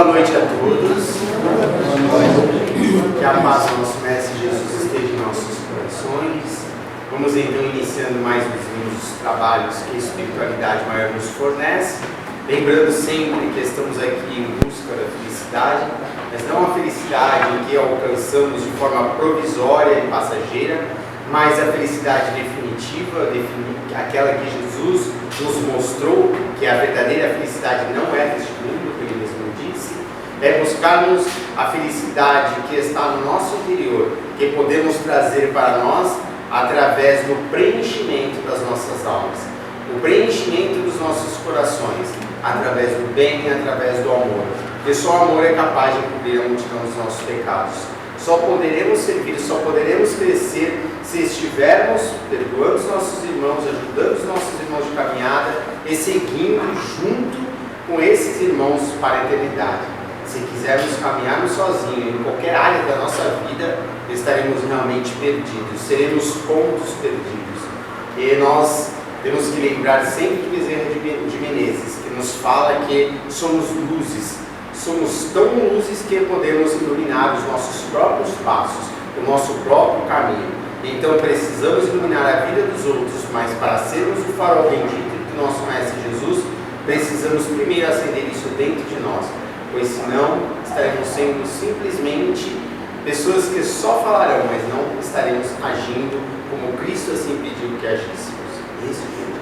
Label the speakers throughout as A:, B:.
A: Boa noite a todos. Que a paz do nosso Mestre Jesus esteja em nossos corações. Vamos então iniciando mais uns trabalhos que a espiritualidade maior nos fornece. Lembrando sempre que estamos aqui em busca da felicidade, mas não a felicidade que alcançamos de forma provisória e passageira, mas a felicidade definitiva, aquela que Jesus nos mostrou, que a verdadeira felicidade não é deste mundo, como ele mesmo disse, é buscarmos a felicidade que está no nosso interior, que podemos trazer para nós através do preenchimento das nossas almas, o preenchimento dos nossos corações, através do bem e através do amor, porque só o amor é capaz de cobrir a multidão dos nossos pecados. Só poderemos servir, só poderemos crescer se estivermos perdoando os nossos irmãos, ajudando os nossos irmãos de caminhada e seguindo junto com esses irmãos para a eternidade. Se quisermos caminharmos sozinhos em qualquer área da nossa vida, estaremos realmente perdidos, seremos pontos perdidos. E nós temos que lembrar sempre de Bezerra de Menezes, que nos fala que somos luzes. Somos tão luzes que podemos iluminar os nossos próprios passos, o nosso próprio caminho. Então precisamos iluminar a vida dos outros, mas para sermos o farol bendito do nosso Mestre Jesus, precisamos primeiro acender isso dentro de nós, pois senão estaremos sendo simplesmente pessoas que só falarão, mas não estaremos agindo como Cristo assim pediu que agíssemos. Isso mesmo.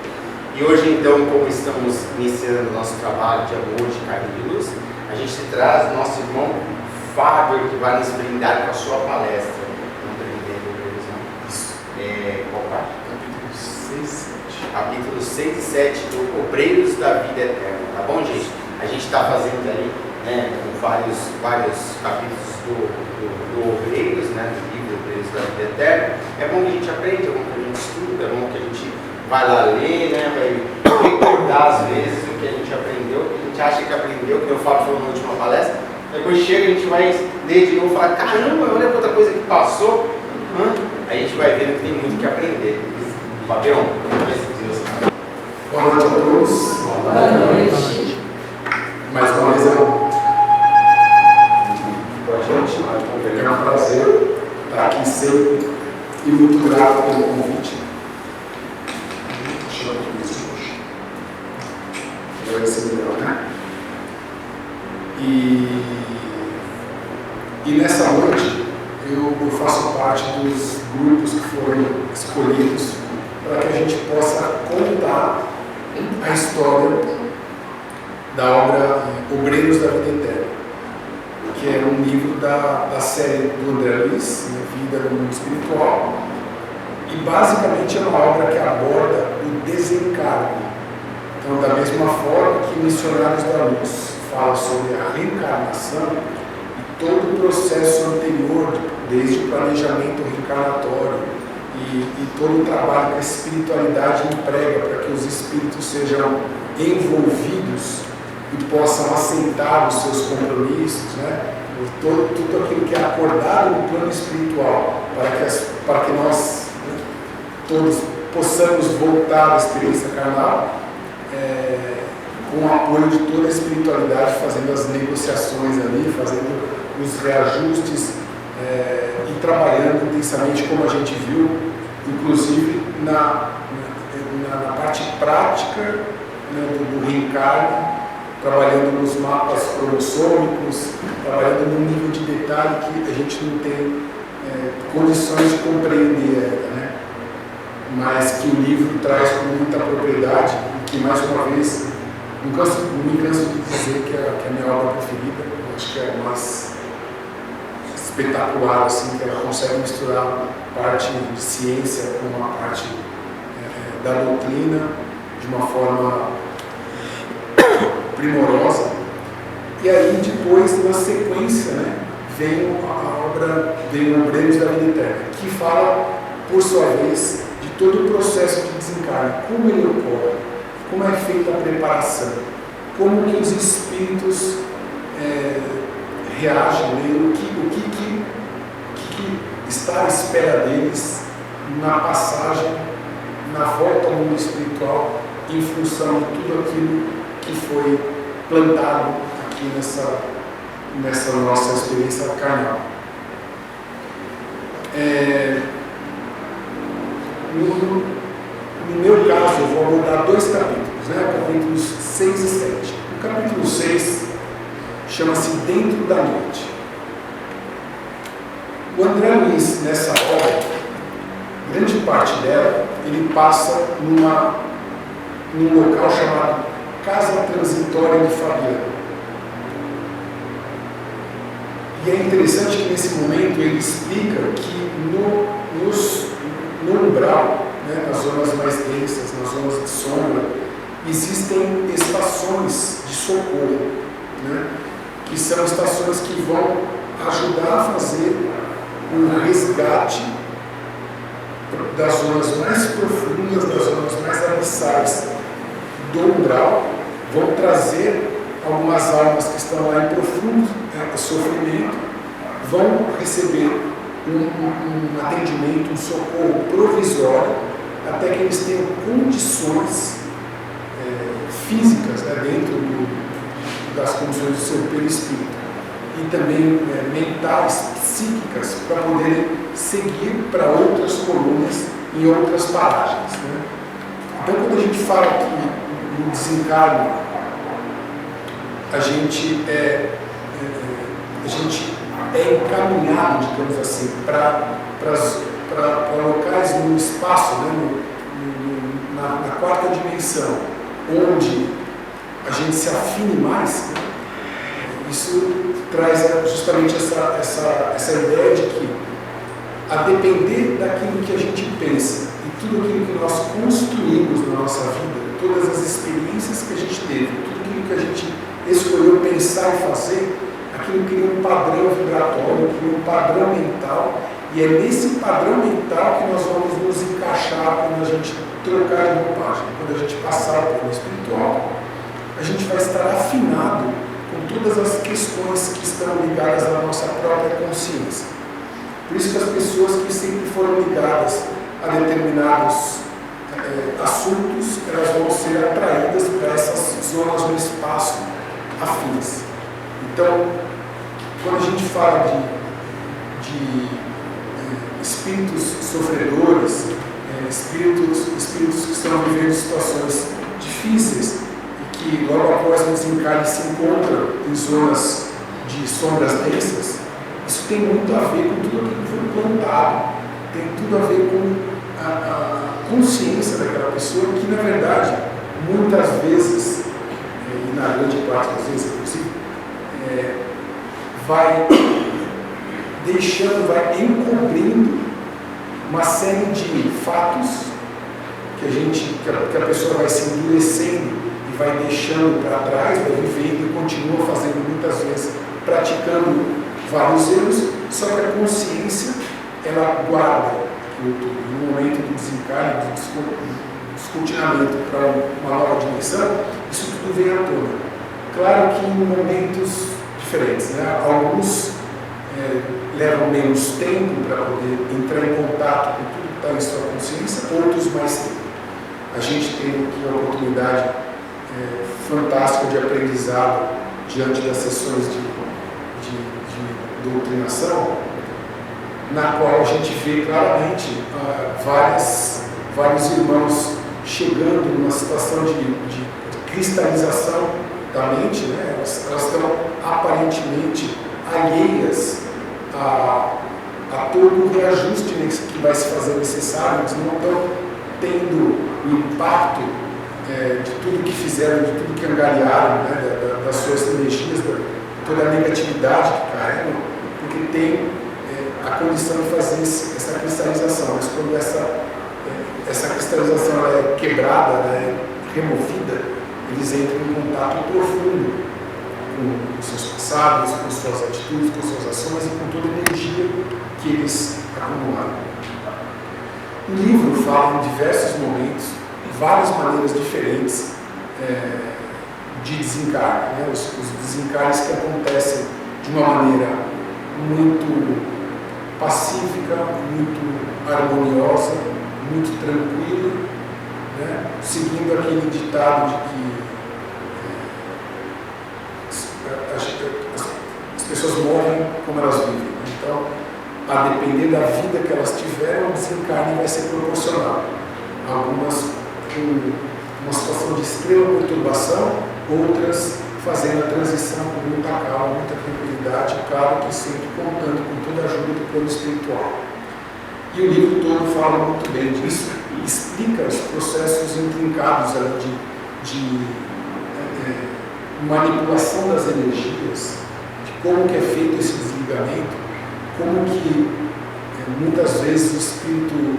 A: E hoje então, como estamos iniciando o nosso trabalho de amor, de carinho e luz, a gente traz o nosso irmão Fábio, que vai nos brindar com a sua palestra. Não brindei, não. Qual parte? Capítulo 6 e 7 do Obreiros da Vida Eterna. Tá bom, gente? A gente está fazendo aí vários capítulos do Obreiros, né, do livro Obreiros da Vida Eterna. É bom que a gente aprende, é bom que a gente estuda, é bom que a gente vai lá ler, né, vai recordar às vezes o que a gente aprendeu, que a gente acha que aprendeu, que eu falo falou na última palestra, depois chega, a gente vai ler de novo e fala, caramba, olha outra coisa que passou, aí a gente vai vendo que tem muito que aprender. Fabião,
B: boa noite a todos.
C: Boa noite.
B: Mais uma vez com a gente, é um prazer estar aqui sempre e muito grato pelo convite. Vai ser melhor, né? E nessa noite eu faço parte dos grupos que foram escolhidos para que a gente possa contar a história da obra Obreiros da Vida Eterna, que é um livro da série do André Luiz, Vida no Mundo Espiritual, e basicamente é uma obra que aborda o desencarne. Então, da mesma forma que Missionários da Luz fala sobre a reencarnação e todo o processo anterior, desde o planejamento reencarnatório e todo o trabalho que a espiritualidade emprega para que os espíritos sejam envolvidos e possam aceitar os seus compromissos, né? Tudo aquilo que é acordado no plano espiritual, para que nós todos possamos voltar à experiência carnal, com o apoio de toda a espiritualidade, fazendo as negociações ali, fazendo os reajustes e trabalhando intensamente, como a gente viu, inclusive na parte prática, né, do reencarne, trabalhando nos mapas cromossômicos, trabalhando num nível de detalhe que a gente não tem condições de compreender ainda, né? Mas que o livro traz com muita propriedade e que, mais uma vez, não me canso de dizer que é a minha obra preferida. Eu acho que é a mais espetacular, assim, que ela consegue misturar parte de ciência com a parte da doutrina de uma forma primorosa. E aí depois, na sequência, né, vem a obra Obreiros da Vida Eterna, que fala, por sua vez, de todo o processo de desencarne, como ele ocorre, como é feita a preparação, como que os espíritos reagem, né, o que está à espera deles na passagem, na volta ao mundo espiritual, em função de tudo aquilo que foi plantado aqui nessa nossa experiência carnal. No meu caso, eu vou abordar 2 capítulos, né? Capítulos 6 e 7. O capítulo 6 chama-se Dentro da Noite. O André Luiz, nessa obra, grande parte dela, ele passa num local chamado Casa Transitória de Fabiano. E é interessante que nesse momento ele explica que no umbral, né, nas zonas mais densas, nas zonas de sombra, existem estações de socorro, né, que são estações que vão ajudar a fazer um resgate das zonas mais profundas, das zonas mais abissais do umbral, vão trazer algumas almas que estão lá em profundo sofrimento, vão receber um atendimento, um socorro provisório, até que eles tenham condições físicas, né, dentro das condições do seu perispírito, e também mentais, psíquicas, para poderem seguir para outras colunas em outras paragens, né? Então, quando a gente fala que no desencarne a gente é encaminhado, digamos assim, para locais no espaço, né, na 4ª dimensão, onde a gente se afine mais, né? Isso traz justamente essa ideia de que, a depender daquilo que a gente pensa e tudo aquilo que nós construímos na nossa vida, todas as experiências que a gente teve, tudo aquilo que a gente escolheu pensar e fazer, aquilo cria um padrão vibratório, cria um padrão mental, e é nesse padrão mental que nós vamos nos encaixar quando a gente trocar de roupagem, quando a gente passar para o espiritual. A gente vai estar afinado com todas as questões que estão ligadas à nossa própria consciência. Por isso que as pessoas que sempre foram ligadas a determinados assuntos, elas vão ser atraídas para essas zonas no espaço afins. Então, quando a gente fala de espíritos sofredores, espíritos que estão vivendo situações difíceis e que logo após o desencarne se encontram em zonas de sombras densas, isso tem muito a ver com tudo aquilo que foi plantado, tem tudo a ver com a consciência daquela pessoa que, na verdade, muitas vezes, e na grande parte das vezes, inclusive, vai deixando, vai encobrindo uma série de fatos que a pessoa vai se endurecendo e vai deixando para trás, vai vivendo e continua fazendo muitas vezes, praticando vários erros, só que a consciência, ela guarda no momento do desencarne, do descortinamento para uma nova dimensão, isso tudo vem à tona. Claro que em momentos diferentes, né? Alguns levam menos tempo para poder entrar em contato com tudo que está em sua consciência, outros mais tempo. A gente tem aqui uma oportunidade fantástica de aprendizado diante das sessões de doutrinação, na qual a gente vê claramente vários irmãos chegando numa situação de cristalização da mente, né? Elas estão aparentemente alheias a todo o reajuste que vai se fazer necessário, eles não estão tendo o impacto de tudo que fizeram, de tudo que angariaram, né? Das suas energias, toda a negatividade que carregam, porque tem a condição de fazer essa cristalização. Mas quando essa cristalização ela é quebrada, ela é removida, eles entram em contato profundo com seus passados, com suas atitudes, com suas ações e com toda a energia que eles acumularam. O livro fala em diversos momentos, várias maneiras diferentes de desencarne, né? Os desencarnes que acontecem de uma maneira muito pacífica, muito harmoniosa, muito tranquila, né? Seguindo aquele ditado de que as pessoas morrem como elas vivem. Então, a depender da vida que elas tiveram, o desencarne vai ser proporcional. Algumas com uma situação de extrema perturbação, outras fazendo a transição com muita calma, muita tranquilidade, claro que sempre contando com toda a ajuda do plano espiritual. E o livro todo fala muito bem disso, explica os processos intrincados ali de manipulação das energias, de como que é feito esse desligamento, como que muitas vezes o espírito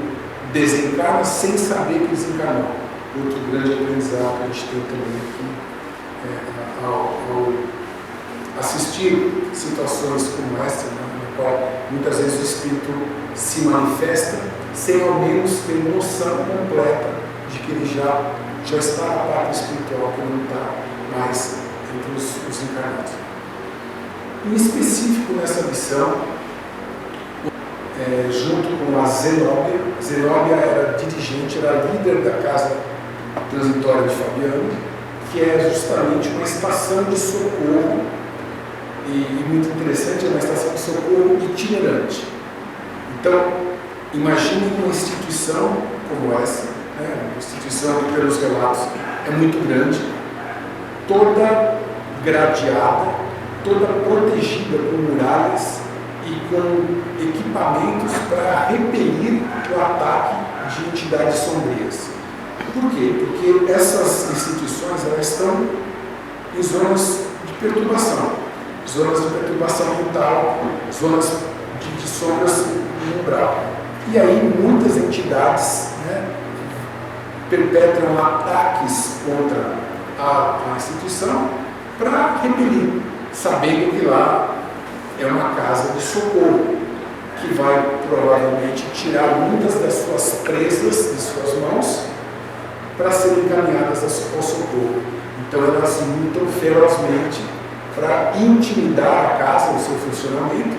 B: desencarna sem saber que desencarnou. Outro grande aprendizado que a gente tem também aqui, ao assistir situações como essa, na qual muitas vezes o espírito se manifesta sem ao menos ter noção completa de que ele já está na parte espiritual, que não está mais entre os encarnados. Em específico nessa missão, junto com a Zenóbia era dirigente, era líder da casa transitória de Fabiano, que é justamente uma estação de socorro, e muito interessante, é uma estação de socorro itinerante. Então, imagine uma instituição como essa, uma instituição que pelos relatos é muito grande, toda gradeada, toda protegida com muralhas e com equipamentos para repelir o ataque de entidades sombrias. Por quê? Porque essas instituições elas estão em zonas de perturbação mental, zonas de sombras no umbral. E aí muitas entidades perpetram ataques contra a instituição para repelir, sabendo que lá é uma casa de socorro, que vai provavelmente tirar muitas das suas presas de suas mãos para serem encaminhadas ao socorro. Então elas lutam ferozmente para intimidar a casa, o seu funcionamento,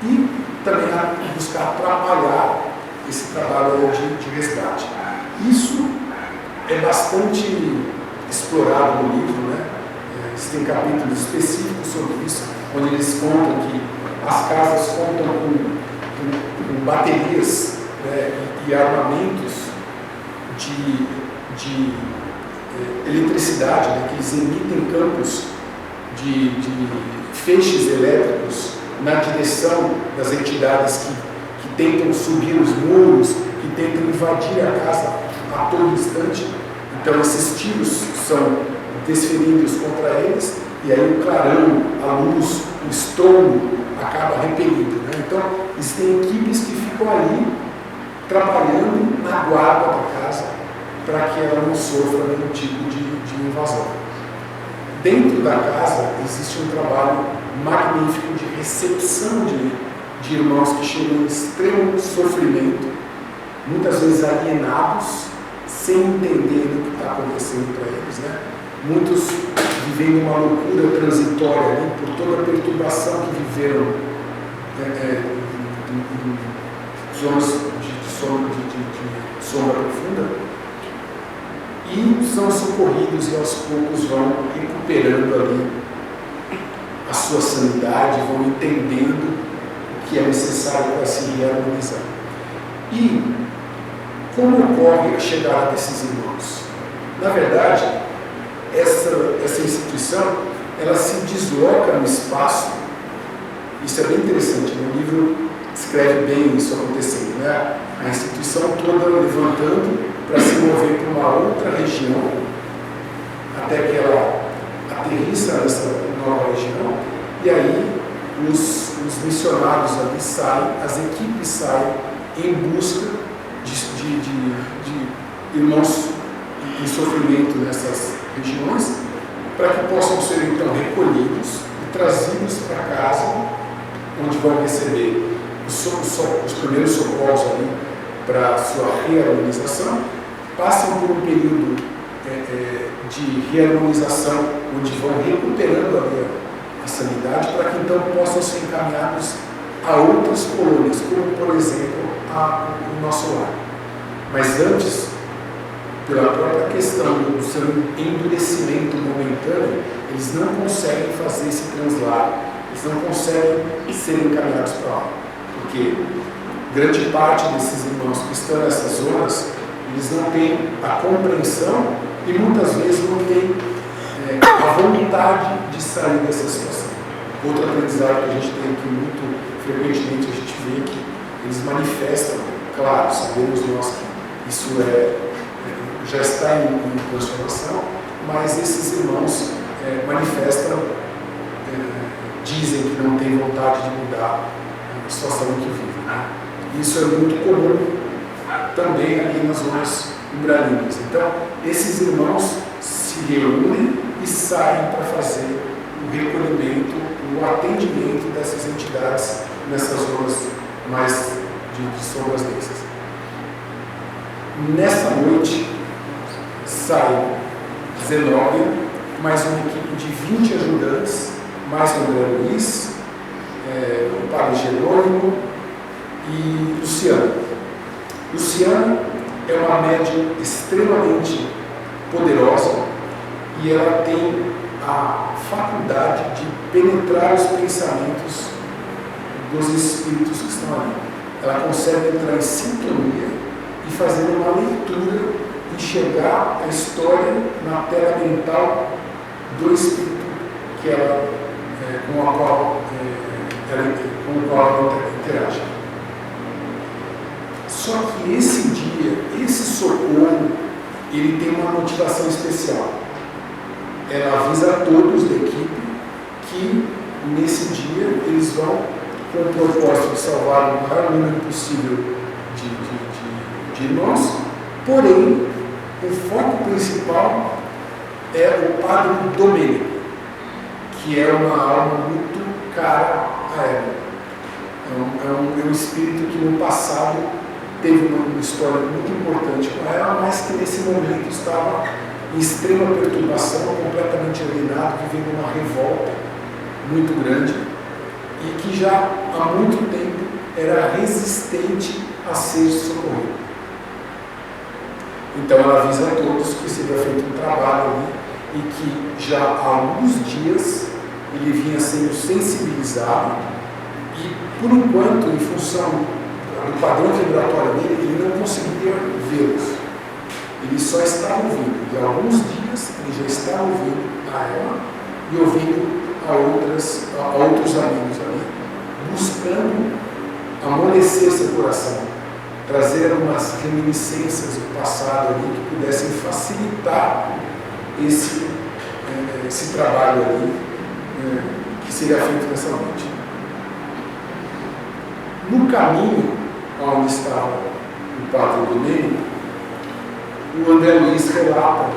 B: e também buscar atrapalhar esse trabalho de resgate. Isso é bastante explorado no livro, Existem capítulos específicos sobre isso, onde eles contam que as casas contam com baterias e armamentos de eletricidade, que eles emitem campos de feixes elétricos na direção das entidades que tentam subir os muros, que tentam invadir a casa a todo instante. Então esses tiros são desferidos contra eles, e aí o clarão, a luz, o estorno acaba repelindo. Então existem equipes que ficam ali trabalhando na guarda da casa para que ela não sofra nenhum tipo de invasão. Dentro da casa existe um trabalho magnífico de recepção de irmãos que chegam em extremo sofrimento, muitas vezes alienados, sem entender o que está acontecendo para eles. Muitos vivendo uma loucura transitória ali, por toda a perturbação que viveram em zonas de sombra profunda, e são socorridos e aos poucos vão recuperando ali a sua sanidade, vão entendendo o que é necessário para se reharmonizar. E como ocorre a chegada desses irmãos? Na verdade, essa instituição ela se desloca no espaço. Isso é bem interessante, o livro descreve bem isso acontecendo, a instituição toda levantando para se mover para uma outra região, até que ela aterrissa nessa nova região, e aí os missionários ali saem, as equipes saem em busca de irmãos em sofrimento nessas regiões, para que possam ser então recolhidos e trazidos para casa, onde vão receber os primeiros socorros ali para a sua reharmonização, passam por um período de reharmonização, onde vão recuperando ali a sanidade, para que então possam ser encaminhados a outras colônias, como por exemplo o nosso lar. Mas antes, pela própria questão do seu endurecimento momentâneo, eles não conseguem fazer esse translado, eles não conseguem ser encaminhados para lá, porque grande parte desses irmãos que estão nessas zonas, eles não têm a compreensão e muitas vezes não têm a vontade de sair dessa situação. Outro aprendizado que a gente tem aqui muito frequentemente, a gente vê que eles manifestam, claro, sabemos nós que isso já está em transformação, mas esses irmãos manifestam, dizem que não têm vontade de mudar a situação em que vivem. Né? Isso é muito comum também ali nas zonas umbralinas. Então, esses irmãos se reúnem e saem para fazer o recolhimento, o atendimento dessas entidades nessas zonas mais de sombras densas. Nessa noite, sai Zenóbia, mais uma equipe de 20 ajudantes, mais o André Luiz, o Padre Jerônimo e Luciano. Luciana é uma médium extremamente poderosa e ela tem a faculdade de penetrar os pensamentos dos espíritos que estão ali. Ela consegue entrar em sintonia e fazer uma leitura, enxergar a história na tela mental do espírito que ela, com o qual ela interage. Só que esse dia, esse socorro, ele tem uma motivação especial. Ela avisa a todos da equipe que nesse dia eles vão com o propósito de salvar o maior número possível de irmãos, porém o foco principal é o Padre Domênico, que é uma alma muito cara a ela. É um espírito que no passado teve uma história muito importante com ela, mas que nesse momento estava em extrema perturbação, completamente alienado, vivendo uma revolta muito grande e que já há muito tempo era resistente a ser socorrido. Então ela avisa a todos que seria feito um trabalho ali e que já há alguns dias ele vinha sendo sensibilizado e, por enquanto, em função do padrão vibratório dele, ele não conseguia vê-los. Ele só estava ouvindo. E há alguns dias ele já está ouvindo a ela e ouvindo a outros amigos ali, buscando amolecer seu coração, trazer algumas reminiscências do passado ali que pudessem facilitar esse trabalho ali que seria feito nessa noite. No caminho onde estava o Padre Domênico, o André Luiz relata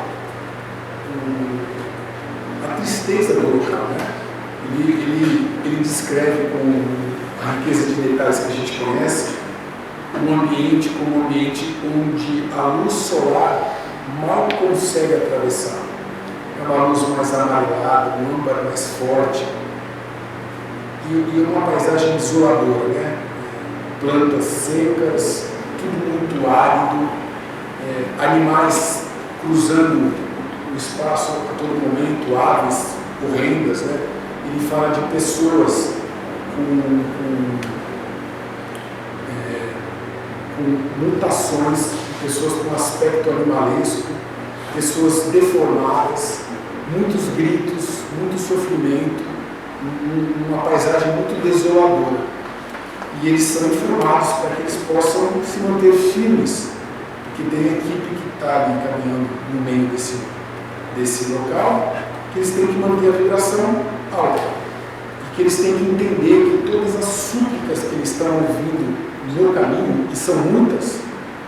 B: a tristeza do local, né? Ele descreve com a riqueza de detalhes que a gente conhece um ambiente como um ambiente onde a luz solar mal consegue atravessar. É uma luz mais amarelada, um âmbar mais forte e uma paisagem desoladora, né? Plantas secas, tudo muito árido, animais cruzando o espaço a todo momento, aves horrendas, né? Ele fala de pessoas com mutações, pessoas com aspecto animalesco, pessoas deformadas, muitos gritos, muito sofrimento, uma paisagem muito desoladora. E eles são informados para que eles possam se manter firmes, porque tem a equipe que está ali caminhando no meio desse local, que eles têm que manter a vibração alta. E que eles têm que entender que todas as súplicas que eles estão ouvindo no caminho, e são muitos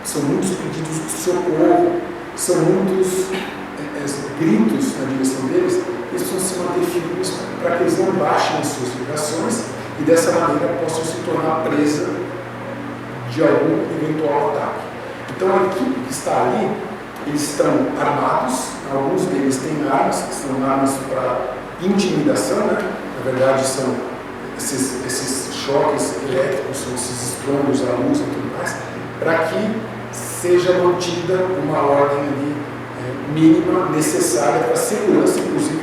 B: pedidos de socorro, são muitos gritos na direção deles, eles precisam se manter firmes para que eles não baixem as suas vibrações e dessa maneira possam se tornar presa de algum eventual ataque. Então a equipe que está ali, eles estão armados, alguns deles têm armas, que são armas para intimidação, né? Na verdade são esses choques elétricos, são esses estrondos à luz e tudo mais, para que seja mantida uma ordem ali mínima, necessária para a segurança, inclusive,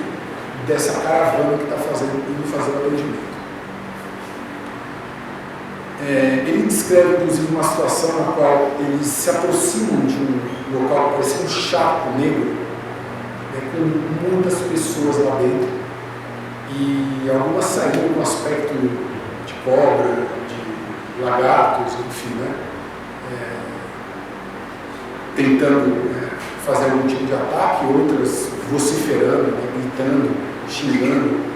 B: dessa caravana que está indo fazer o atendimento. Ele descreve, inclusive, uma situação na qual eles se aproximam de um local que parece um charco negro, né, com muitas pessoas lá dentro, e algumas saíram com aspecto de cobra, de lagartos, enfim, né, tentando fazer algum tipo de ataque, outras vociferando, né, gritando, xingando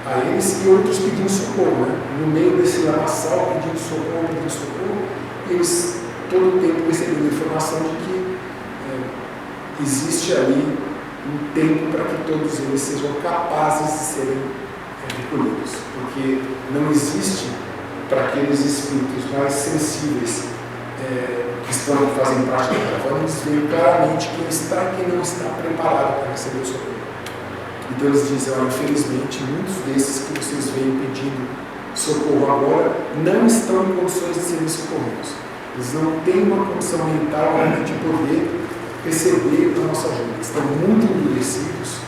B: a eles, e outros pedindo socorro, né? No meio desse lamaçal, pedindo socorro, eles todo o tempo recebendo a informação de que existe ali um tempo para que todos eles sejam capazes de serem recolhidos, porque não existe para aqueles espíritos mais sensíveis que fazem parte da caravana, eles veem claramente quem está e quem não está preparado para receber o socorro. Então eles dizem, infelizmente, muitos desses que vocês veem pedindo socorro agora não estão em condições de serem socorridos. Eles não têm uma condição mental ainda de poder receber a nossa ajuda. Eles estão muito endurecidos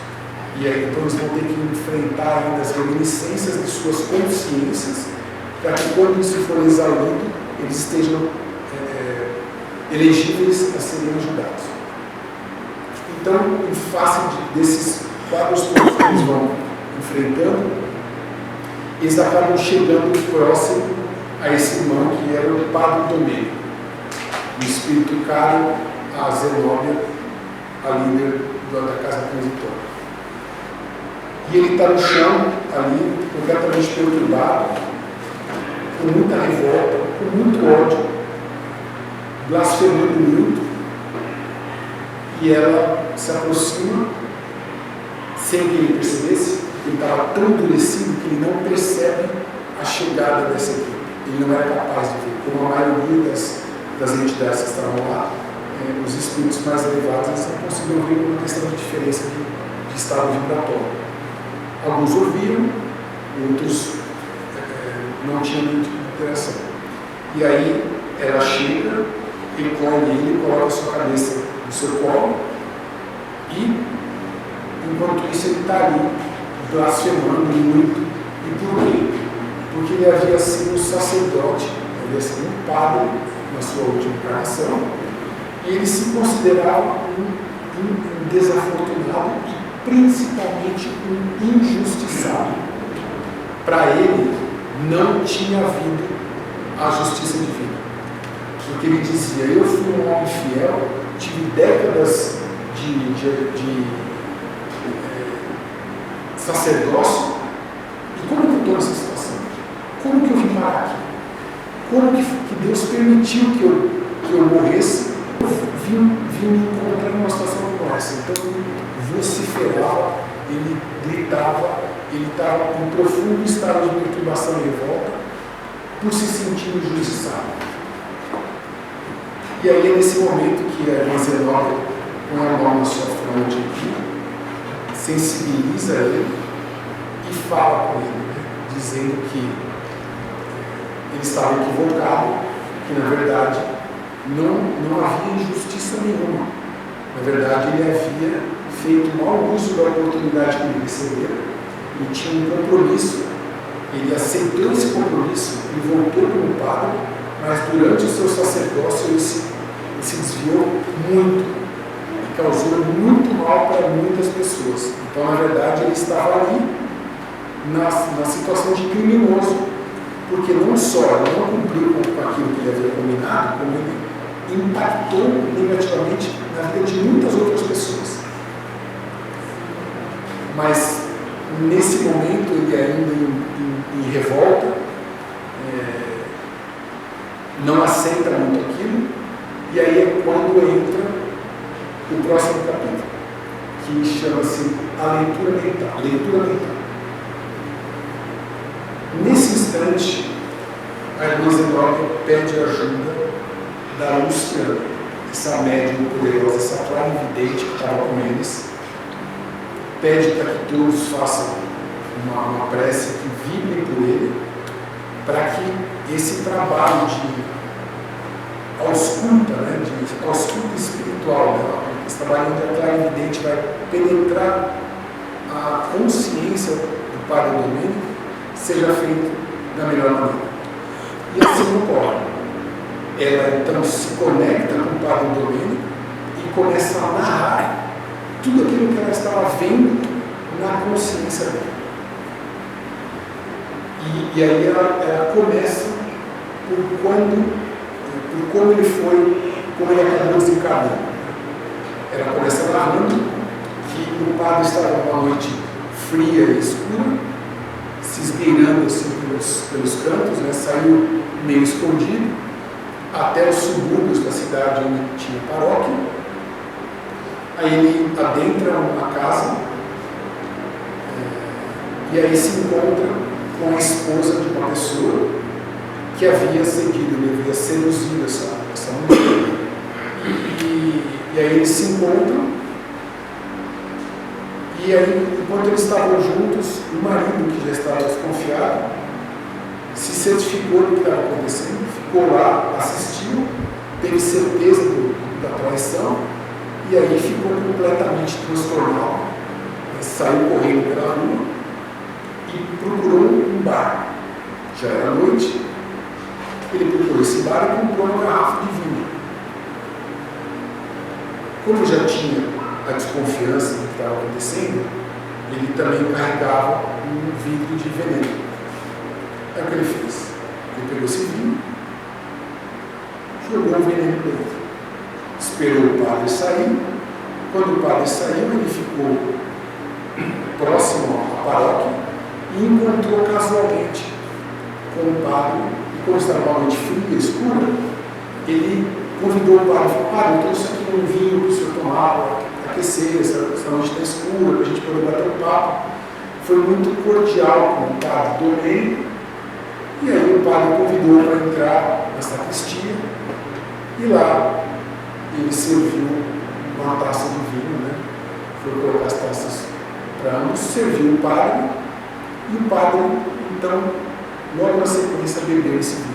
B: e aí, então eles vão ter que enfrentar ainda as reminiscências de suas consciências para que quando isso for exaurido, eles estejam elegíveis a serem ajudados. Então, em face desses quadros todos que eles vão enfrentando, eles acabam chegando próximo a esse irmão que era o Padre Domênico, o espírito caro a Zenóbia, a líder da casa transitória. E ele está no chão ali, completamente perturbado, com muita revolta, com muito ódio, blasfemando muito, e ela se aproxima sem que ele percebesse. Ele estava tão endurecido que ele não percebe a chegada dessa equipe. Ele não era capaz de ver. Como a maioria das entidades que estavam lá, os espíritos mais elevados eles não conseguiam ver uma questão de diferença de estado vibratório. Alguns ouviram, outros não tinham muita interação. E aí ela chega, recolhe ele, coloca a sua cabeça no seu colo e, enquanto isso, ele está ali blasfemando muito. E por quê? Porque ele havia sido um sacerdote, havia sido um padre na sua última encarnação, e ele se considerava um desafortunado e principalmente um injustiçado. Para ele não tinha havido a justiça divina. Porque ele dizia, eu fui um homem fiel, tive décadas de sacerdócio, e como que eu estou nessa situação? Como que eu vim parar aqui? Como que Deus permitiu que eu morresse? Eu vim me encontrar numa situação como essa. Então ele vociferava, ele gritava, ele estava em profundo estado de perturbação e revolta por se sentir injustiçado. E aí é nesse momento que a irmã Zenóbia, com a mão na sua fronte aqui, sensibiliza ele e fala com ele, né, dizendo que ele estava equivocado, que na verdade não havia injustiça nenhuma. Na verdade, ele havia feito mau uso da oportunidade que ele recebeu e tinha um compromisso. Ele aceitou esse compromisso e voltou como padre, mas durante o seu sacerdócio ele se desviou muito e causou muito mal para muitas pessoas. Então, na verdade, ele estava ali na situação de criminoso, porque não só ele não cumpriu com aquilo que ele havia combinado, como ele impactou negativamente na vida de muitas outras pessoas. Mas nesse momento ele ainda em revolta, não aceita muito aquilo, e aí é quando entra o próximo capítulo, que chama-se a leitura mental. Nesse instante, a irmã Zenóbia pede ajuda da Luciana, essa médium poderosa, essa clarividente que estava com eles, pede para que todos façam uma prece que vibre por ele, para que esse trabalho de ausculta, de ausculta espiritual, esse trabalho onde a clarividente vai penetrar a consciência do Padre Domênico, seja feito da melhor maneira. E assim ocorre. Ela então se conecta com o padre Domênico e começa a narrar tudo aquilo que ela estava vendo na consciência dela. E aí ela começa por como ele foi, como ele acabou desencarnando. Ela começa narrando que o padre estava numa noite fria e escura, se esgueirando assim pelos cantos, né? Saiu meio escondido até os subúrbios da cidade onde tinha paróquia. Aí ele adentra uma casa e aí se encontra com a esposa de uma pessoa que havia seguido, ele havia seduzido essa mulher. E aí eles se encontram, e aí, enquanto eles estavam juntos, o marido, que já estava desconfiado, se certificou do que estava acontecendo, ficou lá, assistiu, teve certeza da traição, e aí ficou completamente transtornado, saiu correndo pela rua e procurou um bar. Já era noite, ele procurou esse bar e comprou uma garrafa de vinho. Como já tinha a desconfiança do que estava acontecendo, ele também carregava um vidro de veneno. Aí o que ele fez? Ele pegou esse vinho, jogou o veneno dentro, esperou o padre sair. Quando o padre saiu, ele ficou próximo à paróquia e encontrou casualmente com o padre. E como estava uma noite fria e escura, ele convidou o padre e falou: padre, eu trouxe aqui um vinho para o senhor tomar, para aquecer, essa noite está escura, para a gente poder bater um papo. Foi muito cordial com o padre Domênico, e aí o padre convidou para entrar na sacristia, e lá ele serviu uma taça de vinho, né? Foi colocar as taças para ambos, serviu o padre, e o padre, então, logo na sequência, bebeu esse vinho.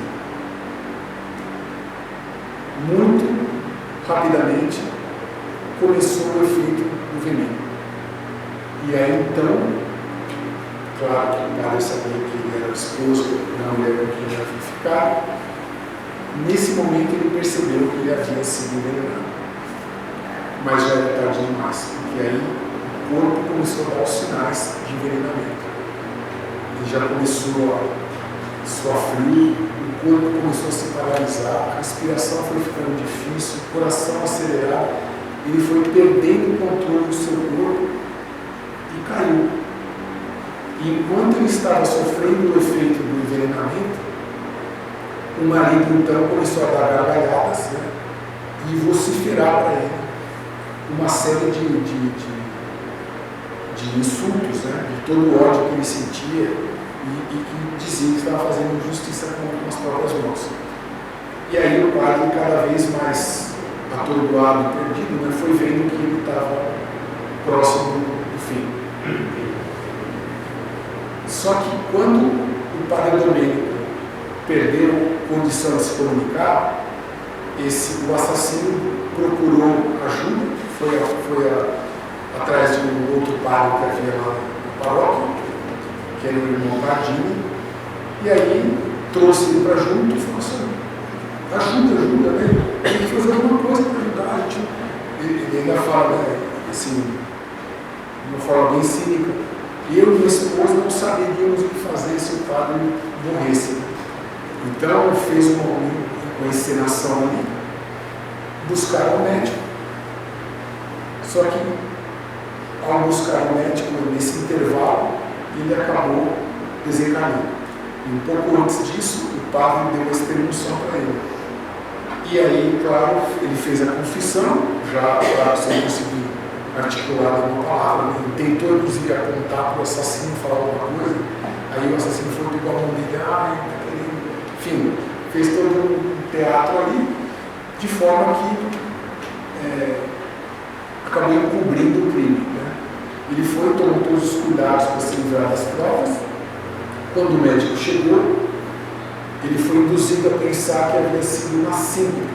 B: Muito rapidamente começou o efeito do veneno. E aí então, claro que o padre sabia que ele era esposo da mulher com quem ele havia ficado. Nesse momento ele percebeu que ele havia sido envenenado. Mas já era tarde demais, porque aí o corpo começou a dar os sinais de envenenamento. Ele já começou a sofrer, o corpo começou a se paralisar, a respiração foi ficando difícil, o coração acelerado, ele foi perdendo o controle do seu corpo e caiu. E enquanto ele estava sofrendo o efeito do envenenamento, o marido então começou a dar gargalhadas, né, e vociferar para ele uma série de insultos, né, de todo o ódio que ele sentia, e que dizia que estava fazendo injustiça com as próprias mãos. E aí o padre, cada vez mais atordoado e perdido, né, foi vendo que ele estava próximo do fim. Só que quando o padre Domênico perdeu condição de se comunicar, o assassino procurou ajuda, foi atrás de um outro padre que havia lá na paróquia, que era o irmão Cardini, e aí trouxe ele para junto e falou assim: ajuda, né? Tem que fazer alguma coisa para ajudar a gente. Ele ainda fala, né, assim, de uma forma bem cínica: eu e minha esposa não saberíamos o que fazer se o padre morresse. Então fez uma encenação ali, buscaram um médico. Só que ao buscar um médico nesse intervalo, ele acabou desencarnando. E um pouco antes disso, o padre deu uma extremação para ele. E aí, claro, ele fez a confissão, já sem conseguir articular uma palavra, né? Ele tentou inclusive apontar para o assassino, falar alguma coisa. Aí o assassino foi igual a mão dele, enfim, fez todo um teatro ali, de forma que acabou encobrindo o crime, né? Ele foi, tomou todos os cuidados para se livrar das provas. Quando o médico chegou, ele foi induzido a pensar que havia sido uma síndrome,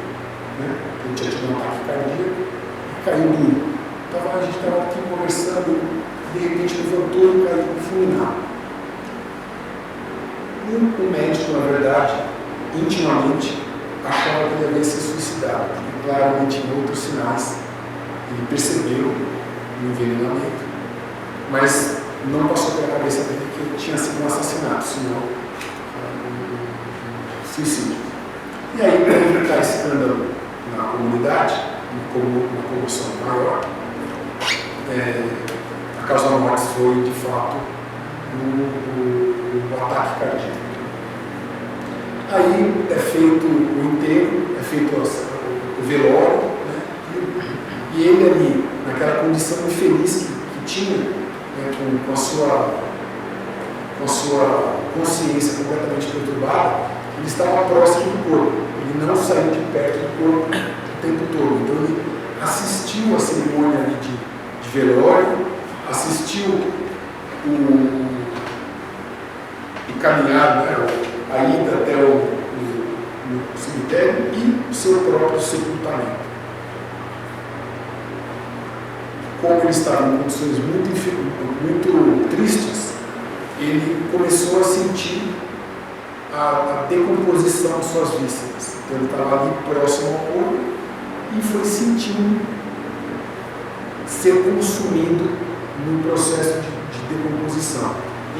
B: né? Ele tinha tido um ataque cardíaco e caiu duro. A gente estava aqui conversando, de repente levantou e caiu fulminado. O médico, na verdade, intimamente, achava que ele havia se suicidado. E claramente, em outros sinais, ele percebeu o envenenamento, mas não passou pela cabeça dele que tinha sido um assassinato, senão um suicídio. E aí, para evitar escândalo na comunidade, uma comoção maior, a causa da morte foi, de fato, o ataque cardíaco. Aí é feito o enterro, é feito o velório, né? E ele ali, naquela condição infeliz que tinha, né, com a sua consciência completamente perturbada, ele estava próximo do corpo, ele não saiu de perto do corpo o tempo todo. Então ele assistiu a cerimônia ali de velório, assistiu o caminhar, né, a ida até o cemitério e o seu próprio sepultamento. Como ele estava em condições muito tristes, ele começou a sentir a decomposição de suas vísceras. Então ele estava ali próximo ao corpo e foi sentindo ser consumido no processo de decomposição,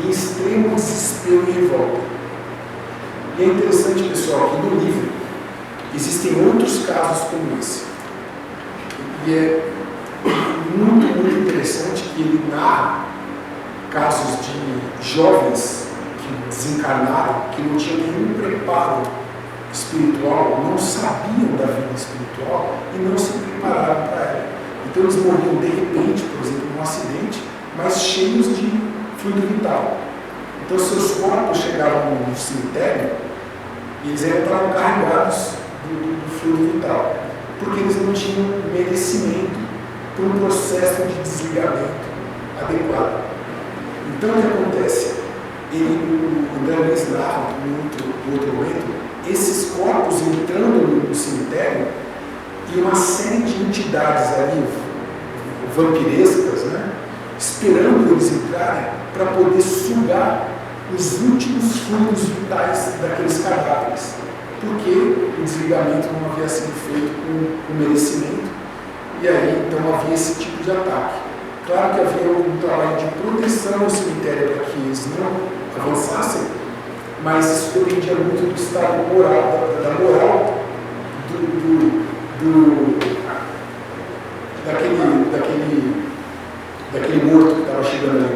B: em extremo desespero e revolta. E é interessante, pessoal, que no livro existem outros casos como esse. E é muito interessante que ele narra casos de jovens que desencarnaram, que não tinham nenhum preparo espiritual, não sabiam da vida espiritual e não se prepararam para ela. Então eles morriam de repente, por exemplo, num acidente, mas cheios de fluido vital. Então seus corpos chegavam no cemitério e eles entraram carregados do fluido vital, porque eles não tinham merecimento para um processo de desligamento adequado. Então o que acontece? O André Luiz narra em outro momento, esses corpos entrando no cemitério e uma série de entidades ali, vampirescas, né, esperando eles entrarem para poder sugar os últimos fluidos vitais daqueles cadáveres, porque o desligamento não havia sido feito com merecimento, e aí então havia esse tipo de ataque. Claro que havia um trabalho de proteção no cemitério para que eles não avançassem, mas isso dependia muito do estado moral, da moral daquele morto que estava chegando ali,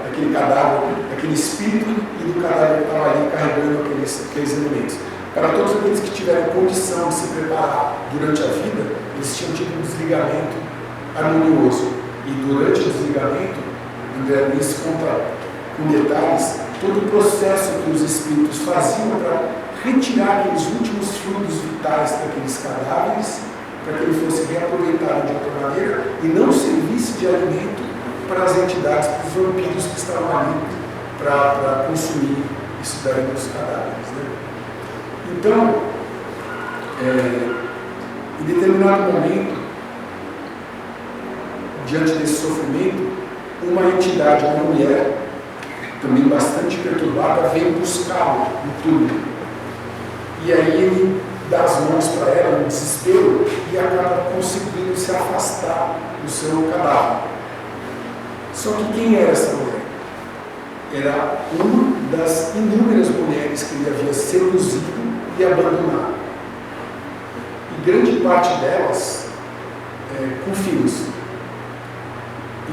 B: daquele cadáver, daquele espírito e do cadáver que estava ali carregando aqueles elementos. Para todos aqueles que tiveram condição de se preparar durante a vida, eles tinham tido um desligamento harmonioso. E durante o desligamento, André Luiz conta com detalhes todo o processo que os espíritos faziam para retirar aqueles últimos fluidos vitais daqueles cadáveres, para que ele fosse reaproveitado de outra maneira e não servisse de alimento para as entidades, para os vampiros que estavam ali para consumir isso daí dos cadáveres, né? Então, em determinado momento, diante desse sofrimento, uma entidade, uma mulher, também bastante perturbada, vem buscá-lo no túmulo. E aí ele dá as mãos para ela no desespero e acaba conseguindo se afastar do seu cadáver. Só que quem era essa mulher? Era uma das inúmeras mulheres que ele havia seduzido e abandonado. E grande parte delas com filhos.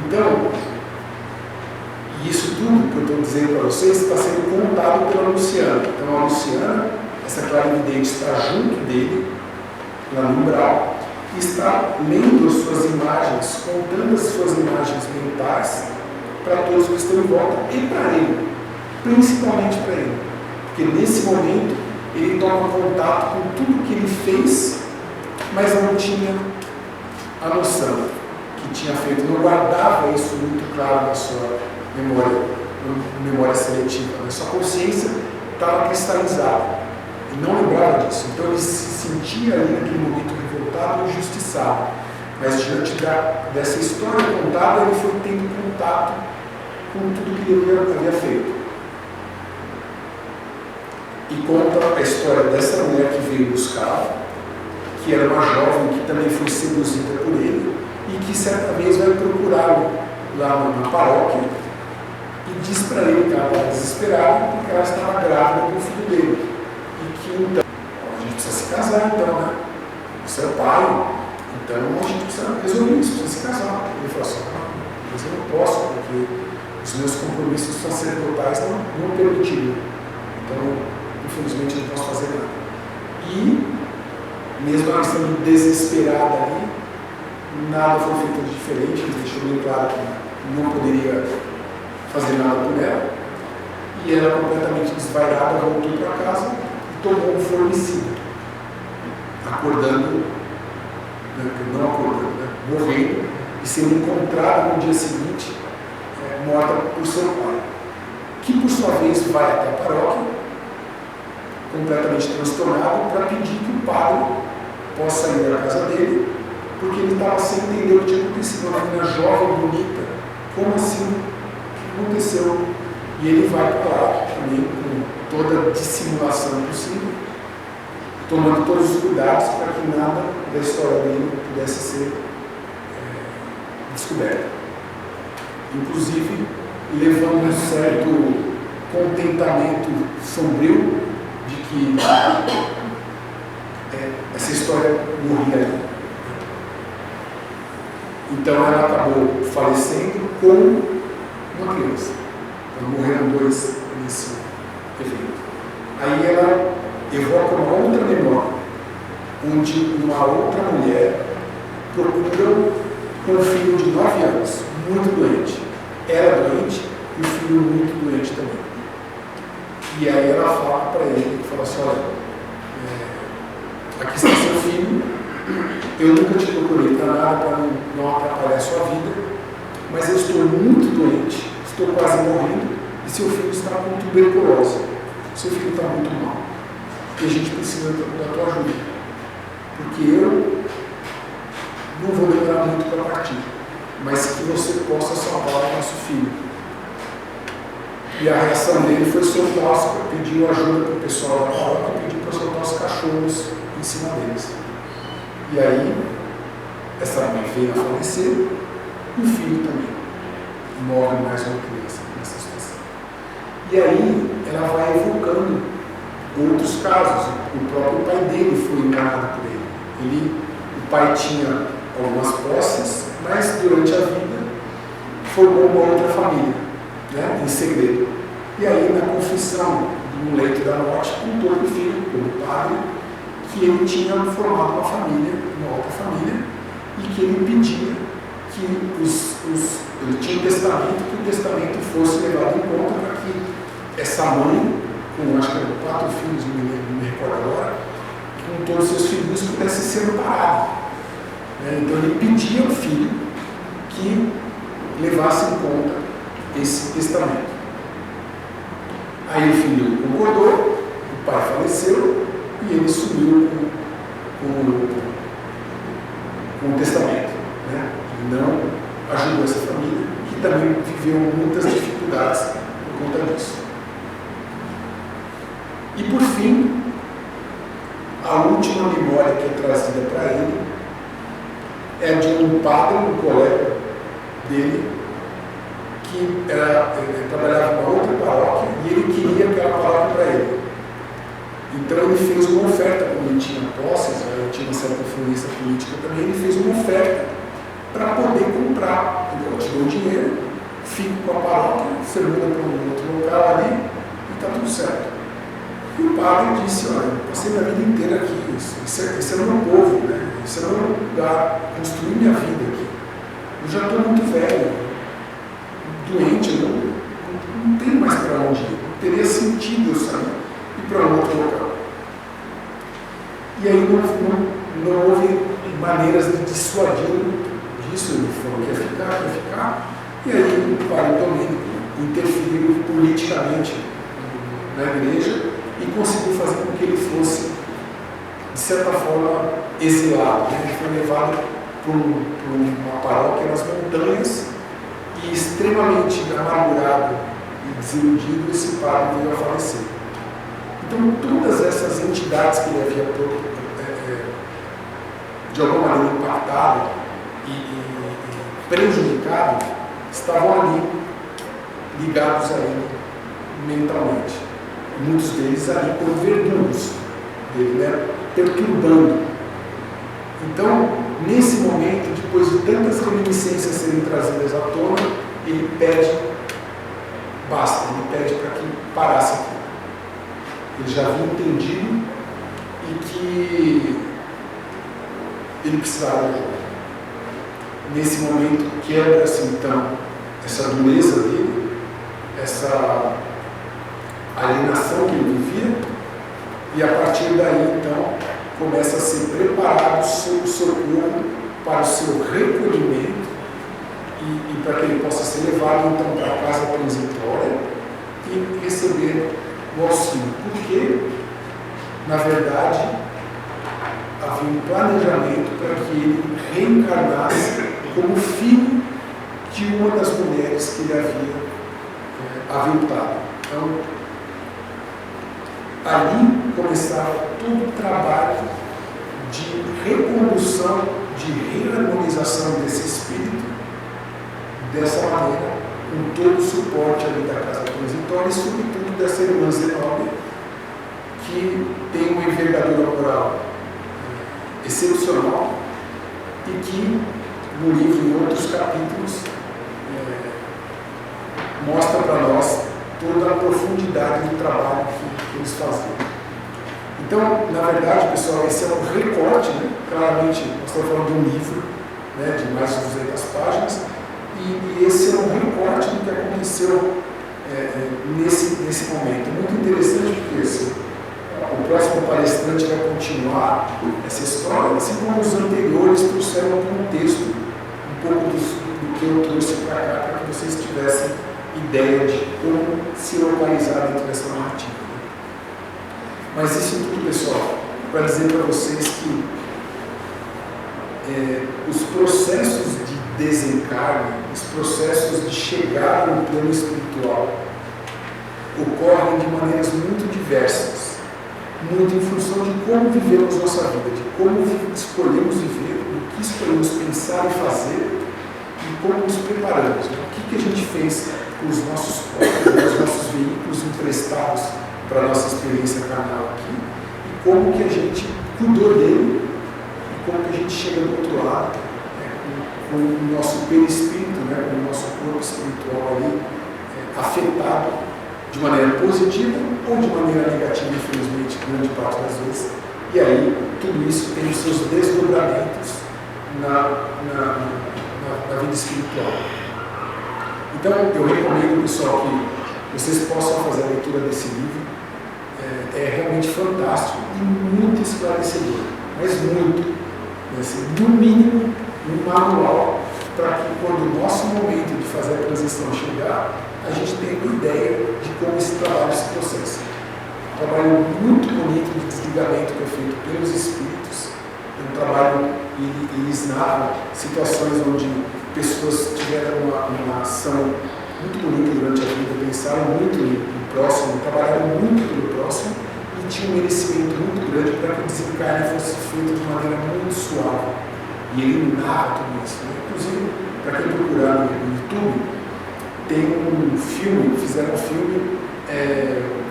B: Então, isso tudo que eu estou dizendo para vocês está sendo contado pela Luciana. Então a Luciana, essa clarividente, está junto dele, lá no umbral, e está lendo as suas imagens, contando as suas imagens mentais para todos que estão em volta e para ele, principalmente para ele. Porque nesse momento ele toma contato com tudo que ele fez, mas não tinha a noção que tinha feito, não guardava isso muito claro na sua memória seletiva. A sua consciência estava cristalizada e não lembrava disso. Então ele se sentia ali naquele momento revoltado e injustiçado. Mas diante dessa história contada, ele foi tendo contato com tudo que ele havia feito. e conta a história dessa mulher que veio buscar, que era uma jovem que também foi seduzida por ele e que certa vez vai procurá-lo lá na paróquia e diz para ele que ela estava desesperada porque ela estava grávida do filho dele e que então a gente precisa se casar então, né? Você é o pai, então a gente precisa resolver isso, precisa se casar. Ele falou assim, mas eu não posso porque os meus compromissos sacerdotais não permitiram. Então, infelizmente, não posso fazer nada. E, mesmo ela estando desesperada ali, nada foi feito de diferente, ele deixou bem claro que não poderia fazer nada por ela. E ela, completamente desvairada, voltou para casa e tomou um formicida, acordando, não acordando, né? Morrendo e sendo encontrada no dia seguinte, morta por seu pai, que por sua vez vai até a paróquia, completamente transtornado, para pedir que o padre possa ir à casa dele, porque ele estava sem entender o que tinha acontecido. Uma menina jovem, bonita, como assim? O que aconteceu? E ele vai para lá também com toda a dissimulação possível, tomando todos os cuidados para que nada da história dele pudesse ser descoberto. Inclusive, levando um certo contentamento sombrio de que essa história morria ali. Então ela acabou falecendo com uma criança. Então morreram dois nesse evento. Aí ela evoca uma outra memória, onde uma outra mulher procura um filho de 9 anos, muito doente. Era doente e o filho muito doente também. E aí ela fala para ele, fala assim, olha, aqui está seu filho, eu nunca te procurei para nada, para não atrapalhar a sua vida, mas eu estou muito doente, estou quase morrendo, e seu filho está com tuberculose. Seu filho está muito mal. E a gente precisa da tua ajuda. Porque eu não vou demorar muito para partir, mas que você possa salvar o nosso filho. E a reação dele foi soltar, pediu ajuda para o pessoal da paróquia, pediu para soltar os cachorros em cima deles. E aí, essa mãe veio a falecer, e o filho também. Morre mais uma criança nessa situação. E aí, ela vai evocando outros casos. O próprio pai dele foi enganado por ele. O pai tinha algumas posses, mas durante a vida formou uma outra família, né, em segredo. E aí, na confissão, no leito da morte, contou para o filho, pelo padre, que ele tinha formado uma família, uma outra família, e que ele pedia que ele tinha um testamento, que o testamento fosse levado em conta para que essa mãe, com acho que eram 4 filhos, não me recordo agora, com todos os seus filhos pudesse ser amparado. Então ele pedia ao filho que levasse em conta esse testamento. Aí o filho concordou, o pai faleceu e ele sumiu com o testamento. Né? Ele não ajudou essa família, que também viveu muitas dificuldades por conta disso. E por fim, a última memória que é trazida para ele é de um padre, um colega dele, que trabalhava em uma outra paróquia e ele queria aquela paróquia para ele. Então ele fez uma oferta, como ele tinha posses, ele tinha uma certa influência política também, ele fez uma oferta para poder comprar. Então eu te dou dinheiro, fico com a paróquia, você muda para um outro local ali e está tudo certo. E o padre disse, olha, eu passei minha vida inteira aqui, esse é o meu povo, né? Esse é o meu lugar, construir minha vida aqui. Eu já estou muito velho, doente, eu não tenho mais para onde ir, não teria sentido eu sair e ir para um outro local. E aí não houve maneiras de dissuadi-lo disso, ele falou que ia ficar, e aí o padre Domênico interferiu politicamente na igreja e conseguiu fazer com que ele fosse, de certa forma, exilado. Ele foi levado para uma paróquia nas montanhas e, extremamente amargurado e desiludido, esse padre veio a falecer. Então, todas essas entidades que ele havia de alguma maneira impactado e prejudicado estavam ali, ligados a ele mentalmente. Muitos deles ali por verdugos dele, né? Perturbando. Então, nesse momento, depois de tantas reminiscências serem trazidas à tona, ele pede, basta, ele pede para que parasse aqui. Ele já havia entendido e que ele precisava de ajuda. Nesse momento, quebra-se então essa dureza dele, essa alienação que ele vivia, e a partir daí, então, começa a ser preparado o seu corpo para o seu recolhimento e para que ele possa ser levado então para a casa transitória e receber o auxílio. Porque, na verdade, havia um planejamento para que ele reencarnasse como filho de uma das mulheres que ele havia aviltado. Então, ali começava todo o trabalho de recondução, de reharmonização desse espírito, dessa maneira, com todo o suporte ali da casa transitória e, sobretudo, dessa irmã Zenobia, que tem uma envergadura moral excepcional e que, no livro, em outros capítulos, mostra para nós toda a profundidade do trabalho que eles faziam. Então, na verdade, pessoal, esse é um recorte, né? Claramente, nós estamos falando de um livro, né, de mais de 200 páginas, e esse é um recorte do que aconteceu nesse momento. Muito interessante porque o próximo palestrante vai continuar essa história, assim como os anteriores trouxeram um contexto um pouco do que eu trouxe para cá, para que vocês tivessem ideia de como se localizar dentro dessa narrativa. Mas isso tudo, pessoal, para dizer para vocês que os processos de desencarne, os processos de chegar no plano espiritual ocorrem de maneiras muito diversas, muito em função de como vivemos nossa vida, de como escolhemos viver, do que escolhemos pensar e fazer e como nos preparamos. Né? O que a gente fez com os nossos corpos, os nossos veículos emprestados para a nossa experiência carnal aqui, e como que a gente cuidou dele, e como que a gente chega do outro lado, né, com o nosso perispírito, né, com o nosso corpo espiritual ali, afetado de maneira positiva ou de maneira negativa, infelizmente, grande parte das vezes. E aí, tudo isso tem os seus desdobramentos na vida espiritual. Então, eu recomendo, pessoal, que vocês possam fazer a leitura desse livro. É realmente fantástico e muito esclarecedor, mas muito. Assim, no mínimo, um manual para que, quando o nosso momento de fazer a transição chegar, a gente tenha uma ideia de como esse trabalho se processa. Um trabalho muito bonito de desligamento que é feito pelos espíritos. É um trabalho, eles narram situações onde pessoas tiveram uma ação muito bonita durante a vida, pensaram muito no próximo, trabalharam muito pelo próximo e tinham um merecimento muito grande para que o desencarne fosse feito de maneira muito suave. E ele narra tudo isso. Né? Inclusive, para quem procurar no YouTube, tem um filme, fizeram um filme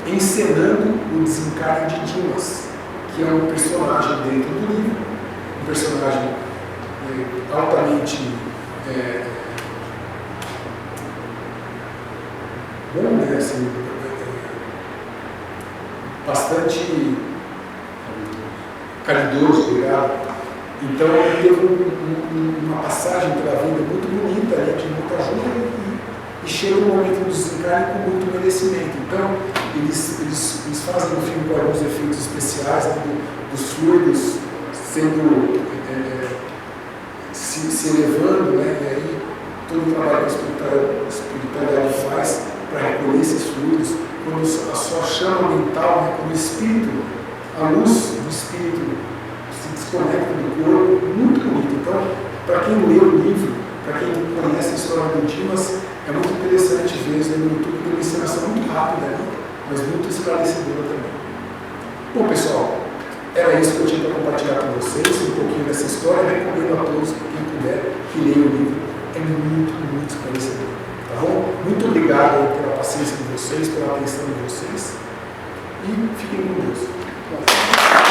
B: encenando o desencarne de Dimas, que é um personagem dentro do livro, um personagem altamente bom, né? Assim, bastante caridoso, obrigado. Então ele teve uma passagem pela vida muito bonita, né, de muita ajuda e chega um momento do desencarne com muito merecimento. Então eles fazem no filme com alguns efeitos especiais, né, dos fluidos sendo se elevando, né, e aí todo o trabalho que a espiritualidade faz para recolher esses fluidos, quando a sua chama mental, né, quando o espírito, a luz do espírito se desconecta do corpo, muito bonito. Então, para quem lê o livro, para quem conhece a história do Dimas, é muito interessante ver isso no YouTube, tem uma encenação muito rápida ali, mas muito esclarecedora também. Bom, pessoal, era isso que eu tinha para compartilhar com vocês, um pouquinho dessa história. Recomendo a todos, quem puder, que leia o livro. É muito, muito esclarecedor. Tá bom? Muito obrigado pela paciência de vocês, pela atenção de vocês. E fiquem com Deus.